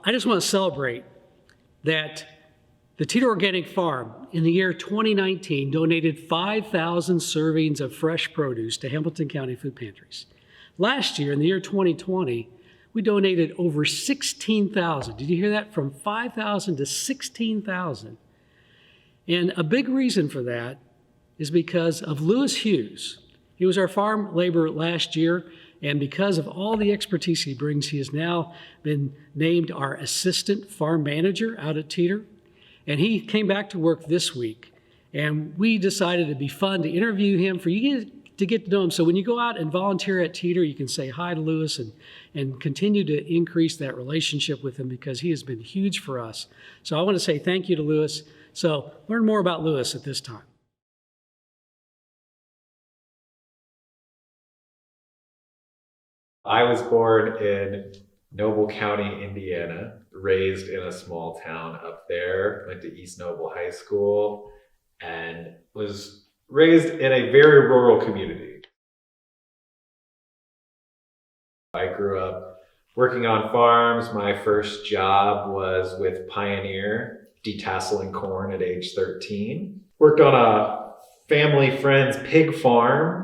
I just want to celebrate that the Teeter Organic Farm in the year 2019 donated 5,000 servings of fresh produce to Hamilton County food pantries. Last year, in the year 2020, we donated over 16,000. Did you hear that? From 5,000 to 16,000. And a big reason for that is because of Lewis Hughes. He was our farm laborer last year, and because of all the expertise he brings, he has now been named our assistant farm manager out at Teeter. And he came back to work this week, and we decided it'd be fun to interview him for you to get to know him. So when you go out and volunteer at Teeter, you can say hi to Lewis and continue to increase that relationship with him because he has been huge for us. So I want to say thank you to Lewis. So learn more about Lewis at this time. I was born in Noble County, Indiana, raised in a small town up there, went to East Noble High School, and was raised in a very rural community. I grew up working on farms. My first job was with Pioneer, detasseling corn at age 13. Worked on a family friend's pig farm,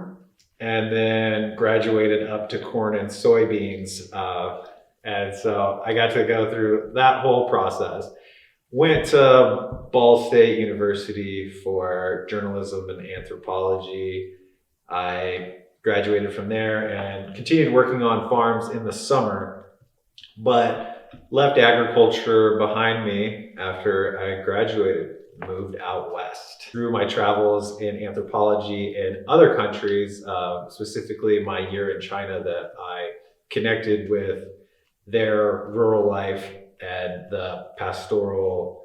and then graduated up to corn and soybeans. And so I got to go through that whole process. Went to Ball State University for journalism and anthropology. I graduated from there and continued working on farms in the summer, but left agriculture behind me after I graduated. Moved out west. Through my travels in anthropology in other countries, specifically my year in China, that I connected with their rural life and the pastoral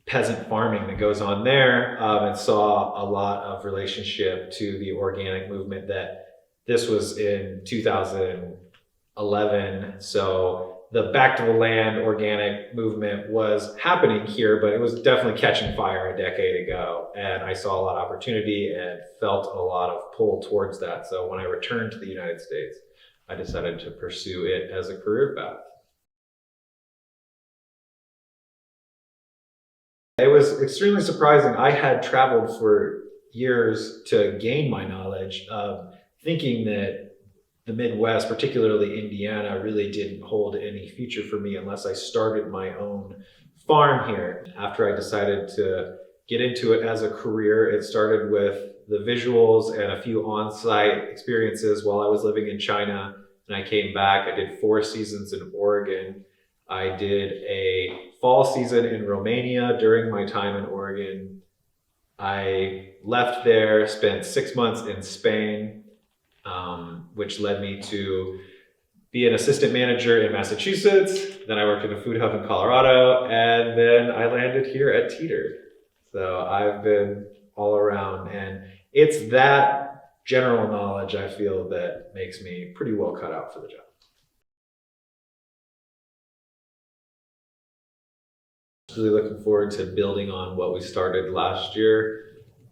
peasant farming that goes on there, and saw a lot of relationship to the organic movement. That this was in 2011, so the back to the land organic movement was happening here, but it was definitely catching fire a decade ago. And I saw a lot of opportunity and felt a lot of pull towards that. So when I returned to the United States, I decided to pursue it as a career path. It was extremely surprising. I had traveled for years to gain my knowledge, thinking that the Midwest, particularly Indiana, really didn't hold any future for me unless I started my own farm here. After I decided to get into it as a career, it started with the visuals and a few on-site experiences while I was living in China. And I came back, I did 4 seasons in Oregon. I did a fall season in Romania during my time in Oregon. I left there, spent 6 months in Spain, which led me to be an assistant manager in Massachusetts. Then I worked in a food hub in Colorado, and then I landed here at Teeter. So I've been all around, and it's that general knowledge I feel that makes me pretty well cut out for the job. Really looking forward to building on what we started last year.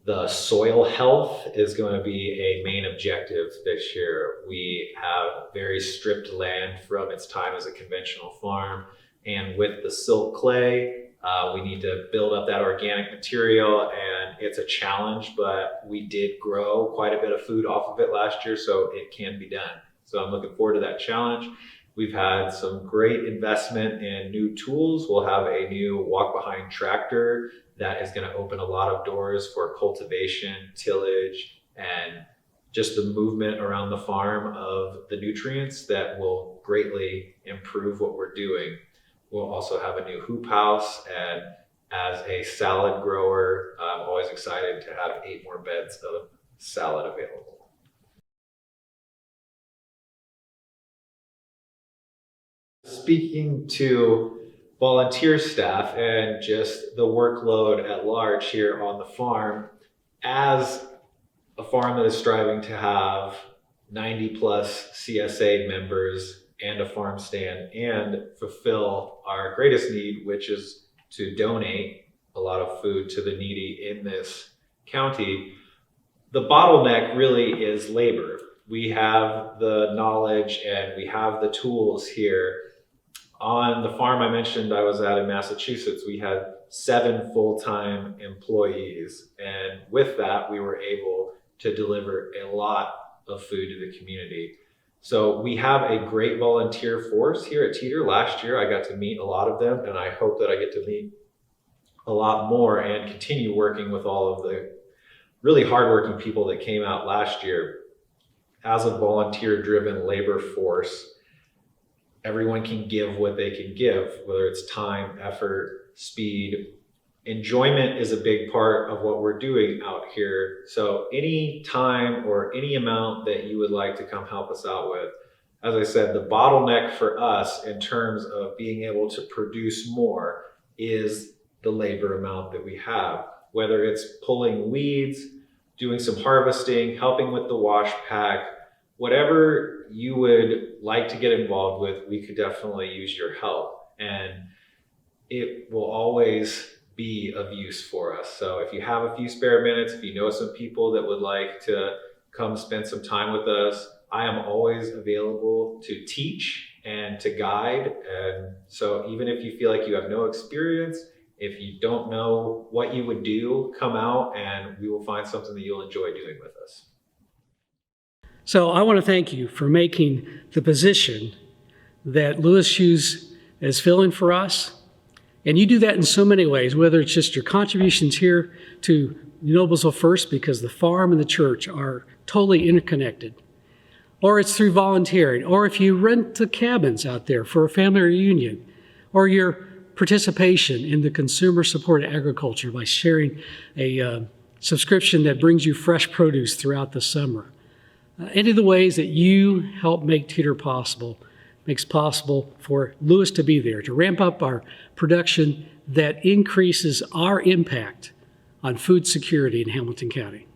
The soil health is going to be a main objective this year. We have very stripped land from its time as a conventional farm. And with the silt clay, we need to build up that organic material, and it's a challenge, but we did grow quite a bit of food off of it last year, so it can be done. So I'm looking forward to that challenge. We've had some great investment in new tools. We'll have a new walk-behind tractor that is going to open a lot of doors for cultivation, tillage, and just the movement around the farm of the nutrients that will greatly improve what we're doing. We'll also have a new hoop house, and as a salad grower, I'm always excited to have 8 more beds of salad available. Speaking to volunteer staff and just the workload at large here on the farm, as a farm that is striving to have 90 plus CSA members and a farm stand and fulfill our greatest need, which is to donate a lot of food to the needy in this county, the bottleneck really is labor. We have the knowledge and we have the tools here. On the farm I mentioned I was at in Massachusetts, we had 7 full-time employees. And with that, we were able to deliver a lot of food to the community. So we have a great volunteer force here at Teeter. Last year, I got to meet a lot of them, and I hope that I get to meet a lot more and continue working with all of the really hardworking people that came out last year. As a volunteer-driven labor force, everyone can give what they can give, whether it's time, effort, speed. Enjoyment is a big part of what we're doing out here. So any time or any amount that you would like to come help us out with, as I said, the bottleneck for us in terms of being able to produce more is the labor amount that we have, whether it's pulling weeds, doing some harvesting, helping with the wash pack, whatever you would like to get involved with, we could definitely use your help. And it will always be of use for us. So if you have a few spare minutes, if you know some people that would like to come spend some time with us, I am always available to teach and to guide. And so even if you feel like you have no experience, if you don't know what you would do, come out and we will find something that you'll enjoy doing with us. So I want to thank you for making the position that Lewis Hughes is filling for us. And you do that in so many ways, whether it's just your contributions here to Noblesville First, because the farm and the church are totally interconnected, or it's through volunteering, or if you rent the cabins out there for a family reunion, or your participation in the consumer-supported agriculture by sharing a subscription that brings you fresh produce throughout the summer. Any of the ways that you help make Teeter possible makes possible for Lewis to be there, to ramp up our production that increases our impact on food security in Hamilton County.